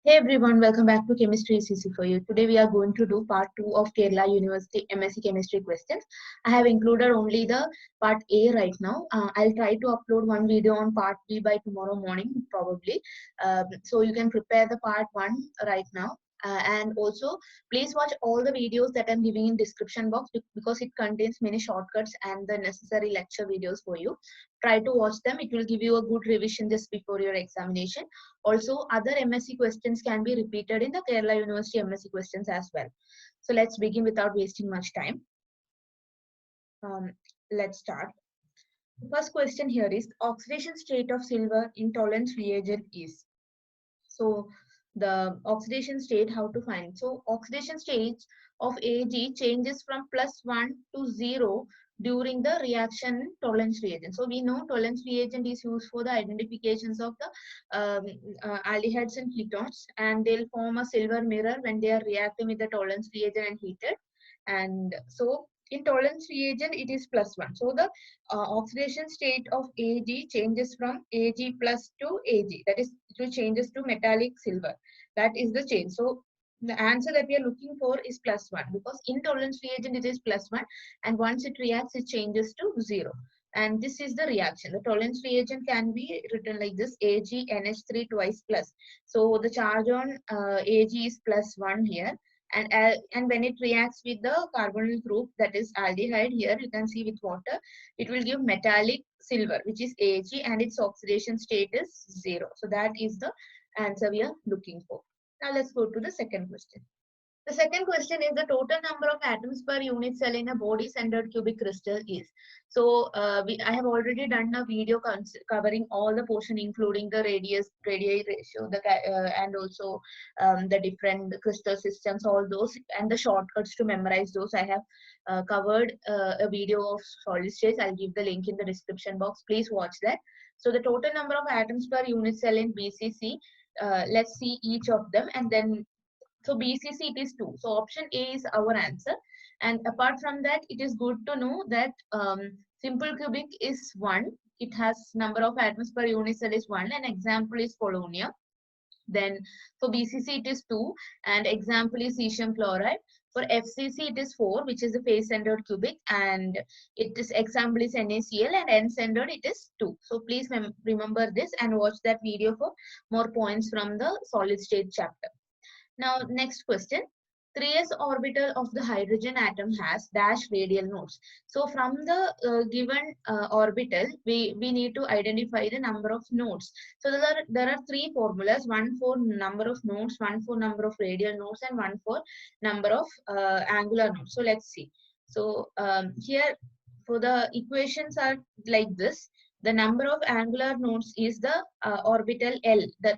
Hey everyone, welcome back to Chemistry is Easy for You. Today we are going to do part 2 of Kerala University MSc Chemistry questions. I have included only the part A right now. I'll try to upload one video on part B by tomorrow morning probably. So you can prepare the part 1 right now. And also please watch all the videos that I'm giving in description box because it contains many shortcuts and the necessary lecture videos for you. Try to watch them. It will give you a good revision just before your examination. Also, other MSc questions can be repeated in the Kerala University MSc questions as well. So let's begin without wasting much time. Let's start. The first question here is oxidation state of silver in tolerance reagent is. So the oxidation state, how to find? So oxidation states of Ag changes from +1 to 0 during the reaction tolerance reagent. So we know tolerance reagent is used for the identifications of the aldehydes and ketones, and they'll form a silver mirror when they are reacting with the tolerance reagent and heated. And so in tolerance reagent, it is +1. So the oxidation state of Ag changes from Ag plus to Ag. That is, it changes to metallic silver. That is the change. So the answer that we are looking for is +1 because in tolerance reagent it is +1, and once it reacts, it changes to 0. And this is the reaction. The tolerance reagent can be written like this: AgNH3 twice plus. So the charge on Ag is +1 here. And when it reacts with the carbonyl group, that is aldehyde, here you can see with water, it will give metallic silver, which is Ag, and its oxidation state is 0. So that is the answer we are looking for. Now let's go to the second question. The second question is the total number of atoms per unit cell in a body-centered cubic crystal is. So I have already done a video covering all the portion, including the radii ratio, and also the different crystal systems, all those, and the shortcuts to memorize those. I have covered a video of solid states. I'll give the link in the description box. Please watch that. So the total number of atoms per unit cell in BCC. Let's see each of them, and then so BCC it is 2. So option A is our answer. And apart from that, it is good to know that simple cubic is 1. It has number of atoms per unit cell is 1. An example is polonium. Then for BCC it is 2. And example is cesium chloride. For FCC it is 4, which is the face-centered cubic. And it is example is NaCl, and end-centered it is 2. So please remember this and watch that video for more points from the solid state chapter. Now, next question. 3s orbital of the hydrogen atom has dash radial nodes. So from the given orbital, we need to identify the number of nodes. So there are 3 formulas, one for number of nodes, one for number of radial nodes, and one for number of angular nodes. So let's see. So here for the equations are like this. The number of angular nodes is the orbital L. The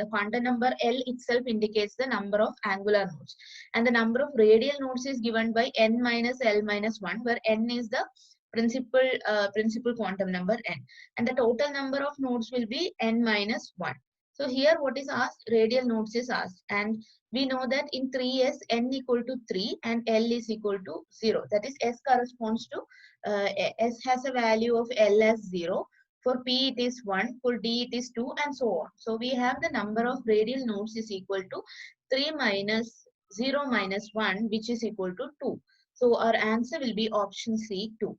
quantum number L itself indicates the number of angular nodes. And the number of radial nodes is given by n minus L minus 1, where n is the principal quantum number n. And the total number of nodes will be n minus 1. So here what is asked? Radial nodes is asked. And we know that in 3s, n equal to 3 and L is equal to 0. That is, S corresponds to S has a value of L as 0. For P it is 1, for D it is 2, and so on. So we have the number of radial nodes is equal to 3 minus 0 minus 1, which is equal to 2. So our answer will be option C, 2.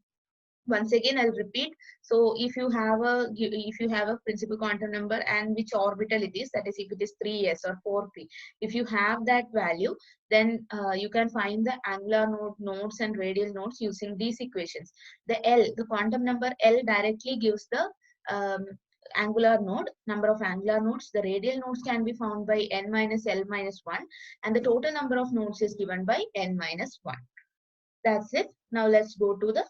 Once again I'll repeat. So if you have a principal quantum number and which orbital it is, that is if it is 3s or 4p, if you have that value, then you can find the angular nodes and radial nodes using these equations. The quantum number L directly gives the angular node, number of angular nodes. The radial nodes can be found by n minus L minus 1, and the total number of nodes is given by n minus 1. That's it. Now let's go to the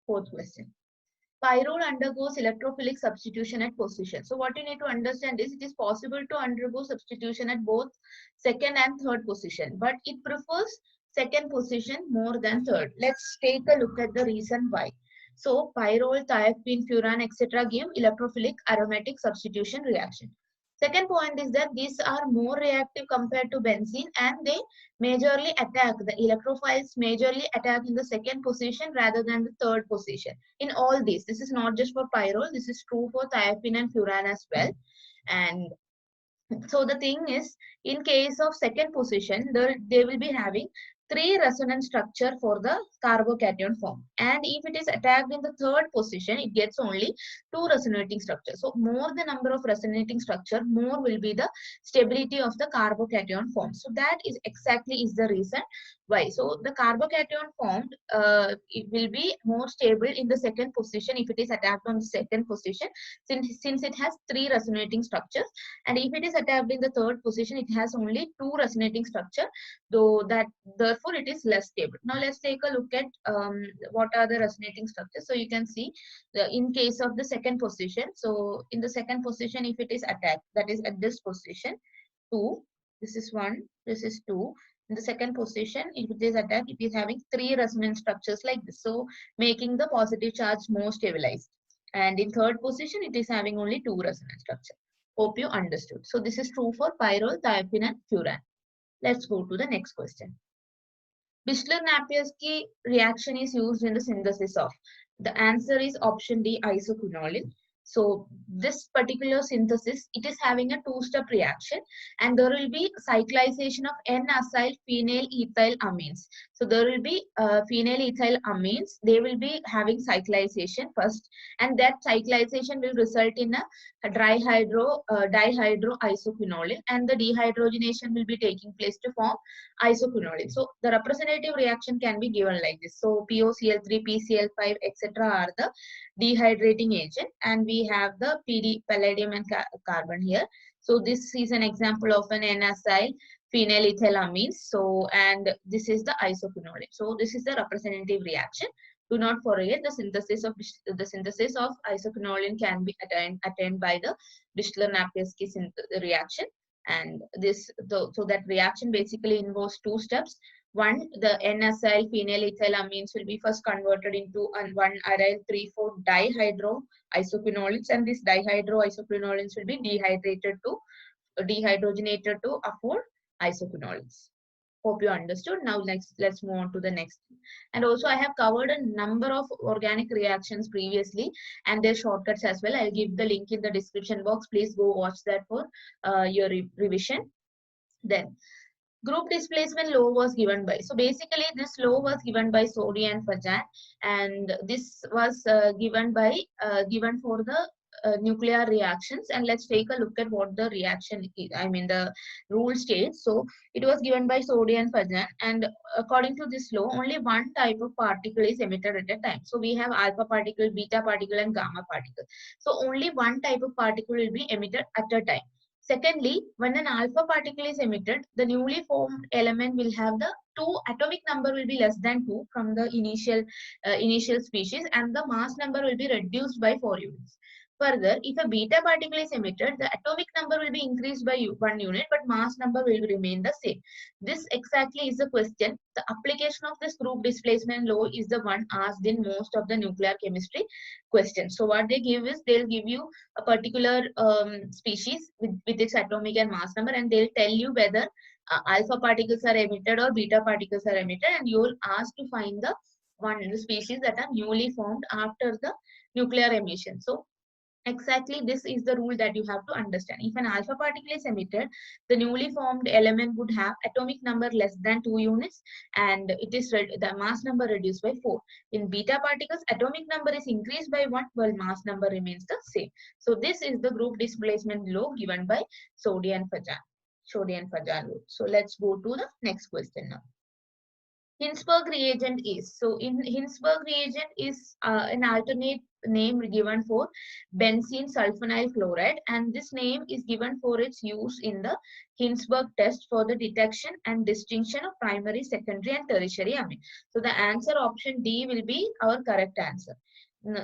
fourth question. Pyrrole undergoes electrophilic substitution at position. So what you need to understand is it is possible to undergo substitution at both second and third position, but it prefers second position more than third. Let's take a look at the reason why. So pyrrole, thiophene, furan, etc. give electrophilic aromatic substitution reaction. Second point is that these are more reactive compared to benzene, and they majorly attack, the electrophiles majorly attack in the second position rather than the third position. In all these, this is not just for pyrrole, this is true for thiophene and furan as well. And So the thing is, in case of second position, they will be having three resonance structure for the carbocation form. And if it is attacked in the third position, it gets only two resonating structures. So more the number of resonating structure, more will be the stability of the carbocation form. So that is exactly is the reason why. So the carbocation formed, it will be more stable in the second position if it is attacked on the second position, since it has three resonating structures. And if it is attacked in the third position, it has only two resonating structure, though that therefore it is less stable. Now let's take a look at what are the resonating structures. So you can see in case of the second position. So in the second position, if it is attacked, that is at this position, 2, this is 1, this is 2. In the second position, if it is attacked, it is having three resonance structures like this. So making the positive charge more stabilized. And in third position, it is having only two resonance structure. Hope you understood. So this is true for pyrrole, thiophene, and furan. Let's go to the next question. Bishler-Napier reaction is used in the synthesis of. The answer is option D, isoquinoline. So this particular synthesis, it is having a two-step reaction, and there will be cyclization of N-acyl phenyl ethyl amines. So there will be phenyl ethyl amines. They will be having cyclization first, and that cyclization will result in a dihydroisoquinoline, and the dehydrogenation will be taking place to form isoquinoline. So the representative reaction can be given like this. So POCl3, PCl5, etc. are the dehydrating agent, and we have the PD, palladium and carbon here. So this is an example of an N-acyl phenylethylamines. So, and this is the isoquinoline. So this is the representative reaction. Do not forget the synthesis of isoquinoline can be attained by the Bishler-Napier reaction. And so that reaction basically involves two steps. One, the N-acyl phenylethylamines will be first converted into one aryl 3,4 dihydroisoquinolines, and these dihydroisoquinolines will be dehydrogenated to afford isoquinolines. Hope you understood. Now let's move on to the next. And also I have covered a number of organic reactions previously and their shortcuts as well. I'll give the link in the description box. Please go watch that for your revision. Then group displacement law was given by. So basically this law was given by Soddy and Fajan, and this was given for the nuclear reactions. And let's take a look at what the reaction is, I mean the rule states. So it was given by Soddy and Fajan, and according to this law, only one type of particle is emitted at a time. So we have alpha particle, beta particle, and gamma particle. So only one type of particle will be emitted at a time. Secondly, when an alpha particle is emitted, the newly formed element will have the atomic number will be less than 2 from the initial species, and the mass number will be reduced by 4 units. Further, if a beta particle is emitted, the atomic number will be increased by 1 unit, but mass number will remain the same. This exactly is the question. The application of this group displacement law is the one asked in most of the nuclear chemistry questions. So what they give is, they'll give you a particular species with its atomic and mass number, and they'll tell you whether alpha particles are emitted or beta particles are emitted, and you'll ask to find the species that are newly formed after the nuclear emission. So exactly this is the rule that you have to understand. If an alpha particle is emitted, the newly formed element would have atomic number less than 2 units, and it is the mass number reduced by 4. In beta particles, atomic number is increased by 1 while mass number remains the same. So this is the group displacement law given by Soddy and Fajan rule. So let's go to the next question now. Hinnsburg reagent is. So in Hinnsburg reagent is an alternate name given for benzene sulfonyl chloride, and this name is given for its use in the Hinnsburg test for the detection and distinction of primary, secondary, and tertiary amine. So the answer option D will be our correct answer.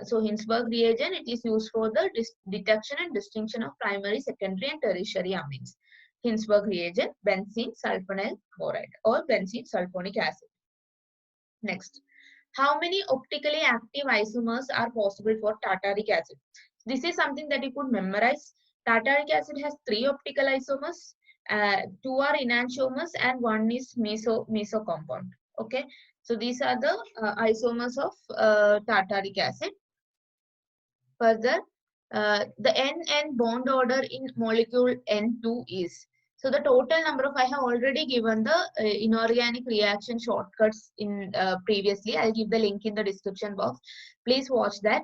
So Hinnsburg reagent, it is used for the detection and distinction of primary, secondary, and tertiary amines. Hinnsburg reagent, benzene sulfonyl chloride or benzene sulfonic acid. Next, how many optically active isomers are possible for tartaric acid? This is something that you could memorize. Tartaric acid has 3 optical isomers, 2 are enantiomers, and 1 is meso compound. Okay, so these are the isomers of tartaric acid. Further, the N bond order in molecule N2 is. So the total number of, I have already given the inorganic reaction shortcuts in previously. I'll give the link in the description box. Please watch that.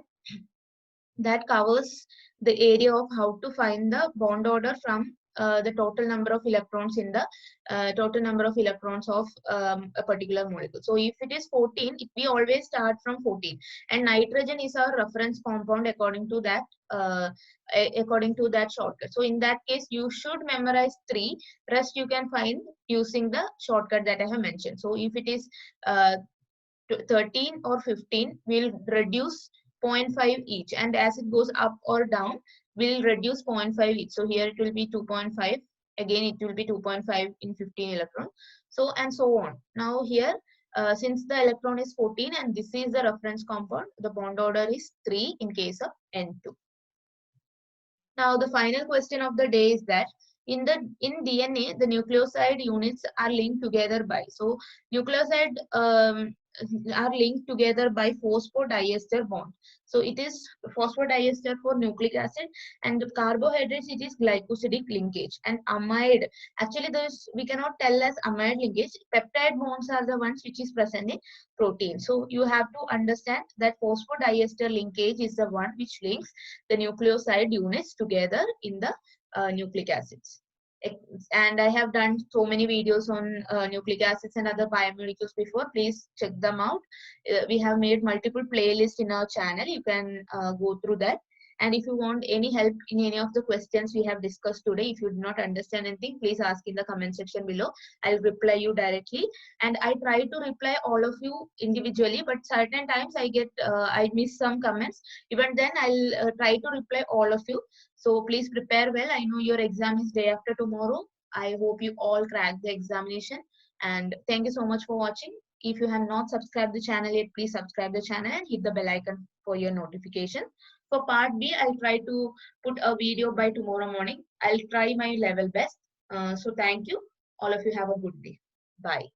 That covers the area of how to find the bond order from the total number of electrons in the total number of electrons of a particular molecule. So if it is 14, we always start from 14, and nitrogen is our reference compound according to that shortcut. So in that case, you should memorize 3. Rest you can find using the shortcut that I have mentioned. So if it is 13 or 15, we'll reduce 0.5 each, and as it goes up or down, we'll reduce 0.5 each. So here it will be 2.5, again it will be 2.5 in 15 electron, so and so on. Now here, since the electron is 14 and this is the reference compound, the bond order is 3 in case of N2. Now the final question of the day is that in DNA, the nucleoside units are linked together by, so nucleoside are linked together by phosphodiester bond. So it is phosphodiester for nucleic acid, and carbohydrates it is glycosidic linkage, and amide, actually we cannot tell as amide linkage. Peptide bonds are the ones which is present in protein. So you have to understand that phosphodiester linkage is the one which links the nucleoside units together in the nucleic acids. And I have done so many videos on nucleic acids and other biomolecules before. Please check them out. We have made multiple playlists in our channel. You can go through that. And if you want any help in any of the questions we have discussed today, if you do not understand anything, please ask in the comment section below. I'll reply you directly. And I try to reply all of you individually, but certain times I miss some comments. Even then, I'll try to reply all of you. So please prepare well. I know your exam is day after tomorrow. I hope you all crack the examination. And thank you so much for watching. If you have not subscribed the channel yet, please subscribe the channel and hit the bell icon for your notification. For part B, I'll try to put a video by tomorrow morning. I'll try my level best. So thank you. All of you have a good day. Bye.